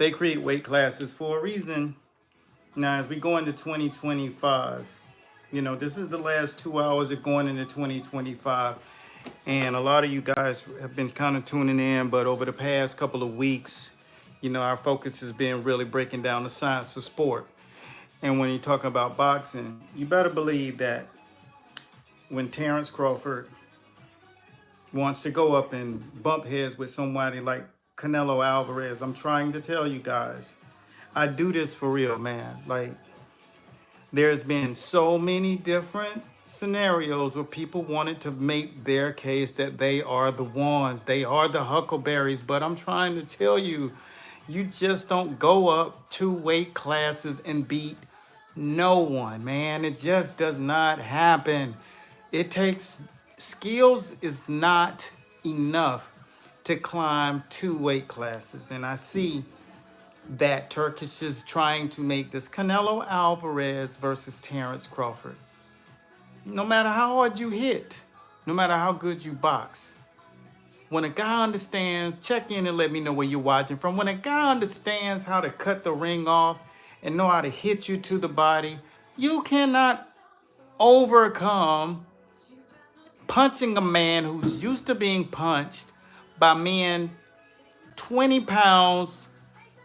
They create weight classes for a reason. Now, as we go into 2025, you know, this is the last 2 hours of going into 2025. And a lot of you guys have been kind of tuning in, but over the past couple of weeks, you know, our focus has been really breaking down the science of sport. And when you're talking about boxing, you better believe that when Terrence Crawford wants to go up and bump heads with somebody like Canelo Alvarez, I'm trying to tell you guys, I do this for real, man. Like, there's been so many different scenarios where people wanted to make their case that they are the ones, they are the Huckleberries, but I'm trying to tell you, you just don't go up 2 weight classes and beat no one, man. It just does not happen. It takes skills is not enough to climb 2 weight classes. And I see that Turkish is trying to make this Canelo Alvarez versus Terrence Crawford. No matter how hard you hit, no matter how good you box, when a guy understands, check in and let me know where you're watching from. When a guy understands how to cut the ring off and know how to hit you to the body, you cannot overcome punching a man who's used to being punched by men 20 pounds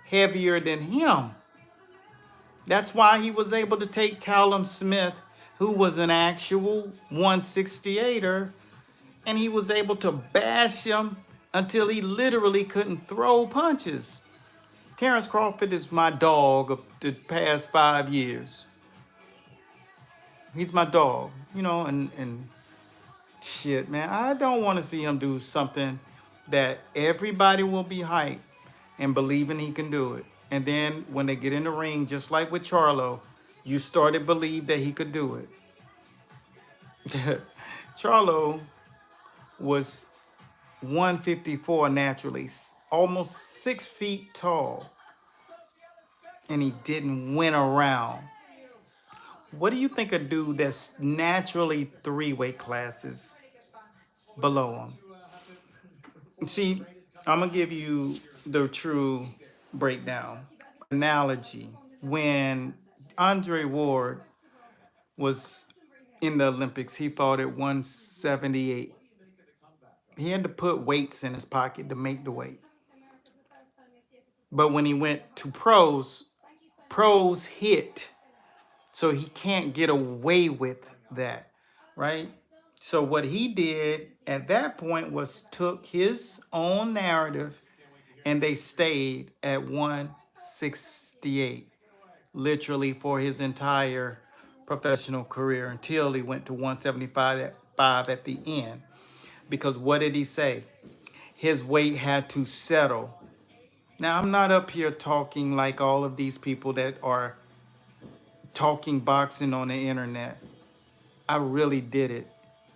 heavier than him. That's why he was able to take Callum Smith, who was an actual 168er, and he was able to bash him until he literally couldn't throw punches. Terrence Crawford is my dog of the past 5 years. He's my dog, you know, and shit, man, I don't want to see him do something that everybody will be hyped and believing he can do it. And then when they get in the ring, just like with Charlo, you started to believe that he could do it. Charlo was 154 naturally, almost 6 feet tall, and he didn't win a round. What do you think a dude that's naturally 3 weight classes below him? See, I'm gonna give you the true breakdown analogy. When Andre Ward was in the Olympics, he fought at 178. He had to put weights in his pocket to make the weight. But when he went to pros hit, so he can't get away with that, right? So what he did at that point was took his own narrative and they stayed at 168, literally for his entire professional career until he went to 175 at the end. Because what did he say? His weight had to settle. Now, I'm not up here talking like all of these people that are talking boxing on the internet. I really did it.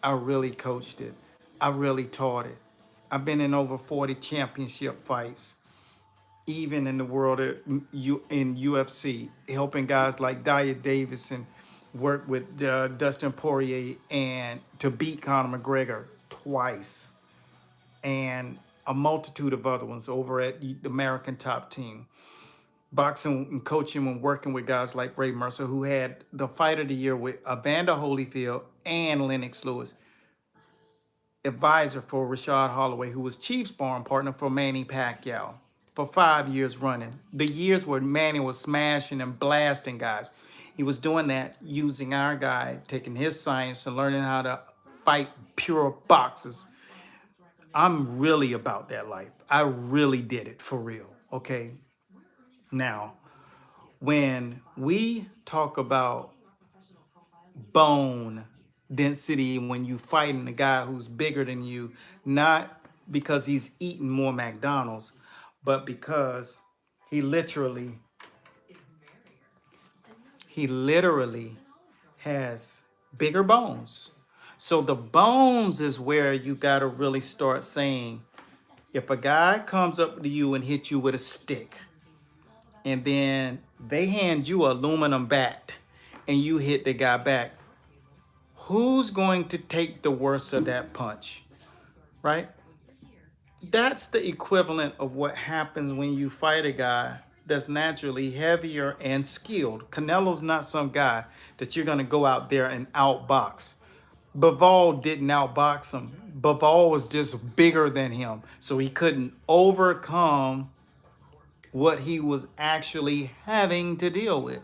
I really coached it. I really taught it. I've been in over 40 championship fights, even in the world in UFC, helping guys like Daya Davison work with Dustin Poirier and to beat Conor McGregor twice, and a multitude of other ones over at the American Top Team. Boxing and coaching and working with guys like Ray Mercer, who had the Fight of the Year with Evander Holyfield and Lennox Lewis. Advisor for Rashad Holloway, who was chief sparring partner for Manny Pacquiao for 5 years running. The years where Manny was smashing and blasting guys. He was doing that using our guy, taking his science and learning how to fight pure boxers. I'm really about that life. I really did it for real, okay? Now, when we talk about bone density, when you fighting a guy who's bigger than you, not because he's eating more McDonald's, but because he literally has bigger bones. So the bones is where you got to really start saying, if a guy comes up to you and hits you with a stick, and then they hand you an aluminum bat and you hit the guy back, who's going to take the worst of that punch, right? That's the equivalent of what happens when you fight a guy that's naturally heavier and skilled. Canelo's not some guy that you're going to go out there and outbox. Bivol didn't outbox him. Bivol was just bigger than him, so he couldn't overcome what he was actually having to deal with.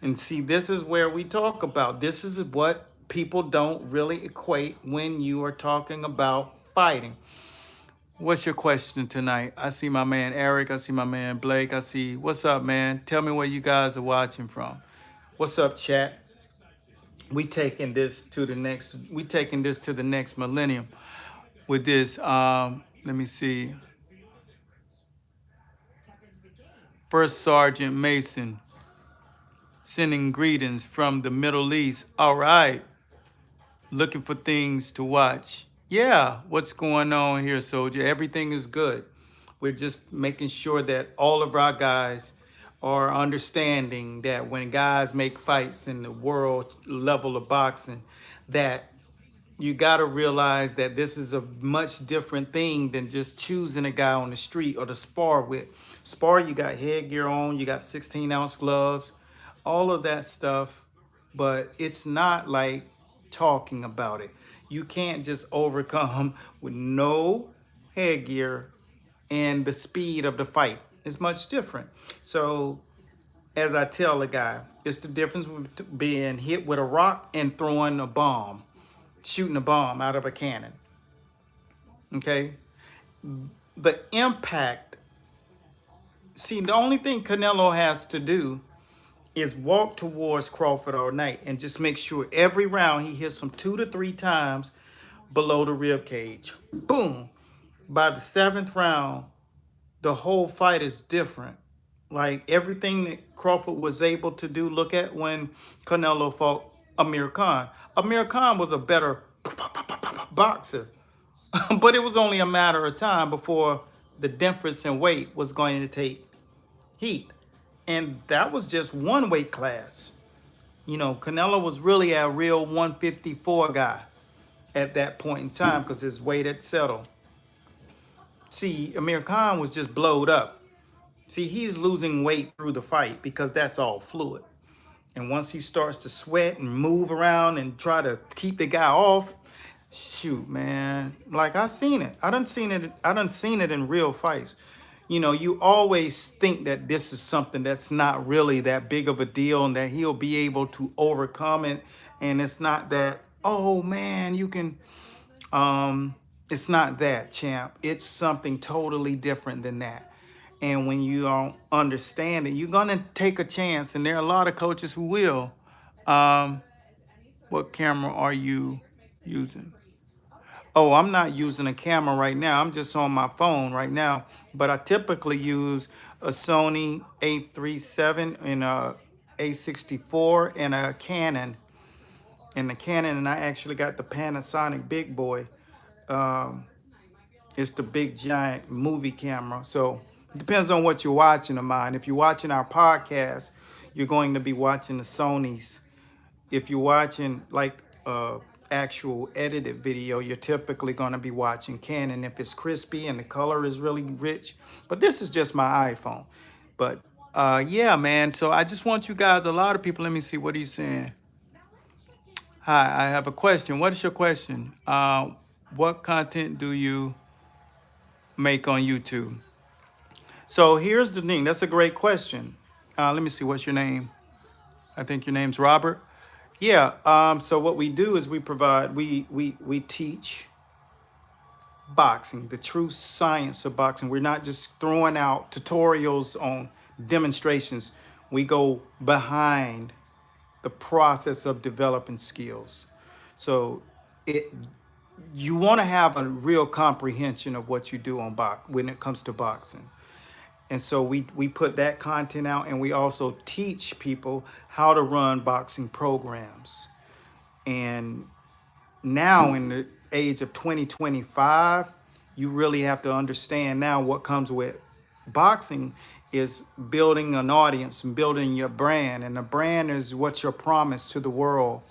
And see, this is where we talk about, this is what people don't really equate when you are talking about fighting. What's your question tonight? I see my man Eric, I see my man Blake, I see, what's up, man? Tell me where you guys are watching from. What's up, chat? We taking this to the next millennium with this. Let me see. First Sergeant Mason sending greetings from the Middle East. All right. Looking for things to watch. Yeah, what's going on here, soldier? Everything is good. We're just making sure that all of our guys are understanding that when guys make fights in the world level of boxing, that you got to realize that this is a much different thing than just choosing a guy on the street or to spar with. Spar, you got headgear on, you got 16-ounce gloves, all of that stuff, but it's not like talking about it. You can't just overcome with no headgear and the speed of the fight. It's much different. So as I tell a guy, it's the difference with being hit with a rock and throwing a bomb, shooting a bomb out of a cannon. Okay? The impact. See, the only thing Canelo has to do is walk towards Crawford all night and just make sure every round he hits him 2 to 3 times below the rib cage. Boom. By the 7th round, the whole fight is different. Like everything that Crawford was able to do, look at when Canelo fought Amir Khan. Amir Khan was a better boxer, but it was only a matter of time before the difference in weight was going to take heat. And that was just one weight class. You know, Canelo was really a real 154 guy at that point in time because his weight had settled. See, Amir Khan was just blowed up. See, he's losing weight through the fight because that's all fluid. And once he starts to sweat and move around and try to keep the guy off, shoot, man. Like I seen it. I done seen it in real fights. You know, you always think that this is something that's not really that big of a deal and that he'll be able to overcome it. And it's not that, oh man, you can, it's not that, champ. It's something totally different than that. And when you don't understand it, you're going to take a chance. And there are a lot of coaches who will. What camera are you using? Oh, I'm not using a camera right now. I'm just on my phone right now. But I typically use a Sony A37 and a A64 and a Canon. And the Canon, and I actually got the Panasonic Big Boy. It's the big giant movie camera. So it depends on what you're watching of mine. If you're watching our podcast, you're going to be watching the Sonys. If you're watching like actual edited video, you're typically going to be watching Canon if it's crispy and the color is really rich. But this is just my iPhone. But yeah, man. So I just want you guys, a lot of people, let me see, what are you saying? Hi, I have a question. What is your question? What content do you make on YouTube? So here's the thing. That's a great question. Let me see. What's your name? I think your name's Robert. Yeah. So what we do is we provide, we teach boxing, the true science of boxing. We're not just throwing out tutorials on demonstrations. We go behind the process of developing skills. So you want to have a real comprehension of what you do on when it comes to boxing. And so we put that content out, and we also teach people how to run boxing programs. And now in the age of 2025, you really have to understand now what comes with boxing is building an audience and building your brand. And the brand is what you're promised to the world,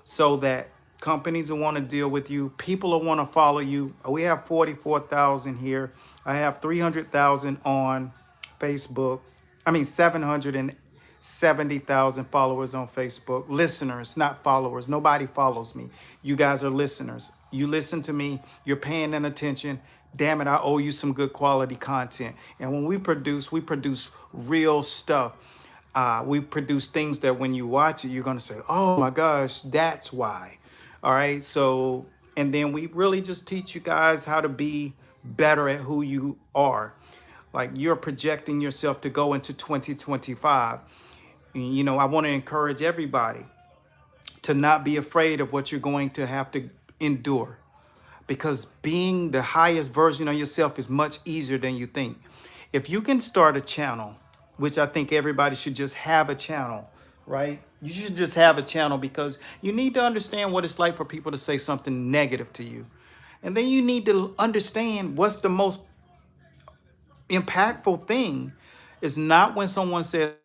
so that companies will want to deal with you. People will want to follow you. We have 44,000 here. I have 300,000 on Facebook. I mean, 770,000 followers on Facebook. Listeners, not followers. Nobody follows me. You guys are listeners. You listen to me. You're paying attention. Damn it, I owe you some good quality content. And when we produce real stuff. We produce things that when you watch it, you're going to say, oh my gosh, that's why. All right. So, and then we really just teach you guys how to be better at who you are. Like you're projecting yourself to go into 2025. You know, I want to encourage everybody to not be afraid of what you're going to have to endure, because being the highest version of yourself is much easier than you think. If you can start a channel, which I think everybody should just have a channel, right? You should just have a channel, because you need to understand what it's like for people to say something negative to you. And then you need to understand what's the most impactful thing is not when someone says